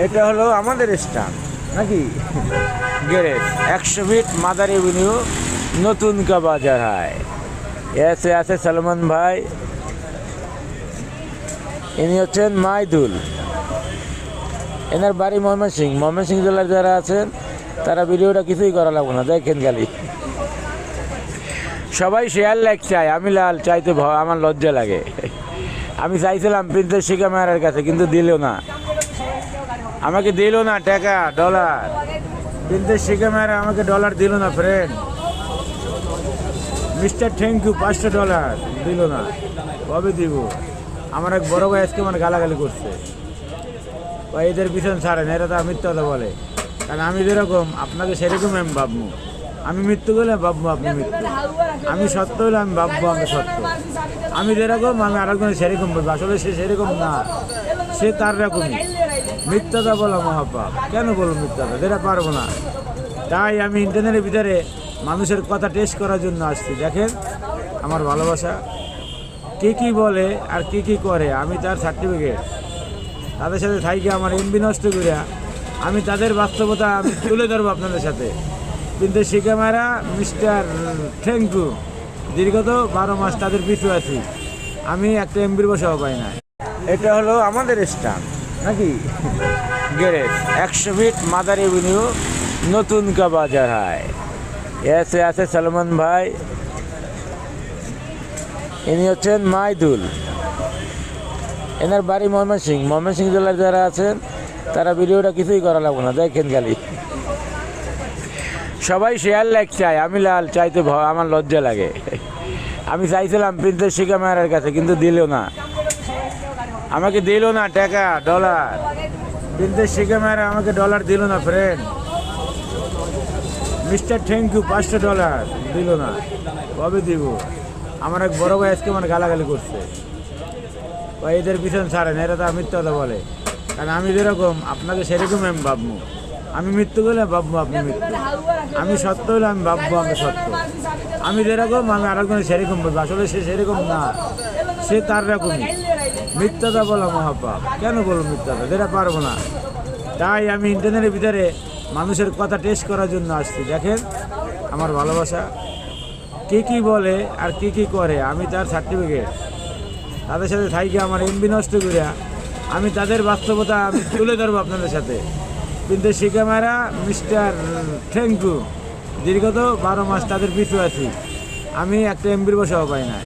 এটা হলো আমাদের স্টান নাকি গ্যারেজ 100 ফিট মাদার এভিনিউ নতুন কা বাজার হয়। এসে আছে সলমান ভাই, ইনি হচ্ছেন মাইদুল, এনার বাড়ি ময়মনসিংহ জেলার যারা আছেন তারা ভিডিওটা কিছুই করা লাগবে না, দেখেন খালি সবাই শেয়ার লাইক চায়, আমি লাল চাইতে আমার লজ্জা লাগে। আমি চাইছিলাম প্রিন্সেস শিখা মায়ের কাছে কিন্তু দিল না, আমাকে দিল না টাকা ডলার। প্রিন্সেস শিখা মায়ের আমাকে ডলার দিল না ফ্রেন্ড। মিস্টার থ্যাংক ইউ $500 দিল না, কবে দিব? আমার এক বড় ভাই আজকে মানে গালাগালি করছে, বা এদের পিছন ছাড়েন, এরা তো মিথ্যা কথা বলে। কারণ আমি যেরকম আপনাকে সেরকম আমি ভাববো, আমি মৃত্যু হলে ভাববো আপনি মৃত্যু, আমি সত্য হলে আমি ভাববো আমি সত্য। আমি যেরকম আমি আরেকজনের সেরকম বলবো, আসলে সে সেরকম না, সে তার রকমই। মিথ্যাটা বলা মহাপাপ, কেন বলবো মিথ্যাটা? যেটা পারবো না। তাই আমি ইন্টারনেটের ভিতরে মানুষের কথা টেস্ট করার জন্য আসছি। দেখেন আমার ভালোবাসা কে কী বলে আর কে কী করে, আমি তার সার্টিফিকেট। তাদের সাথে থাইকে আমার এমবি নষ্ট করিয়া আমি তাদের বাস্তবতা আমি তুলে ধরবো আপনাদের সাথে। কিন্তু শিখে মারা মিস্টার থ্যাংক ইউ দীর্ঘত 12 মাস তাদের পিছু আছি, আমি একটা এমবির বসাও পাই না। এটা হলো আমাদের স্টান নাকি গ্যারেজ 100 ফিট মাদার এভিনিউ নতুন কা বাজার হয়। এসে আছে সলমান ভাই, ইনি হচ্ছেন মাইদুল, এনার বাড়ি ময়মনসিংহ জেলার যারা আছেন তারা ভিডিওটা কিছুই করা লাগবে না, দেখেন খালি সবাই শেয়ার লাইক চায়, আমি লাল চাইতে আমার লজ্জা লাগে। আমি চাইছিলাম প্রিন্সেস শিখা মায়ের কাছে কিন্তু দিল না, আমাকে দিল না টাকা ডলার। প্রিন্সেস শিখা মায়ের আমাকে ডলার দিল না ফ্রেন্ড। মিস্টার থ্যাংক ইউ $500 দিল না, কবে দিব? আমার এক বড় ভাই আজকে মানে গালাগালি করছে, বা এদের পিছন ছাড়েন, এরা তো মিথ্যা কথা বলে। কারণ আমি যেরকম আপনাকে সেরকম আমি ভাববো, আমি মৃত্যু হলে ভাববো আপনি মৃত্যু, আমি সত্য হলে আমি ভাববো আমি সত্য। আমি যেরকম আমি আরেকজনের সেরকম বলবো, আসলে সে সেরকম না, সে তার রকমই। মিথ্যাটা বলা মহাপাপ, কেন বলবো মিথ্যাটা? যেটা পারবো না। তাই আমি ইন্টারনেটের ভিতরে মানুষের কথা টেস্ট করার জন্য আসছি। দেখেন আমার ভালোবাসা কে কী বলে আর কে কী করে, আমি তার সার্টিফিকেট। তাদের সাথে থাইকে আমার এমবি নষ্ট করিয়া আমি তাদের বাস্তবতা আমি তুলে ধরবো আপনাদের সাথে। কিন্তু শিখে মারা মিস্টার থ্যাংক ইউ দীর্ঘত 12 মাস তাদের পিছু আছি, আমি একটা এমবির বসাও পাই না।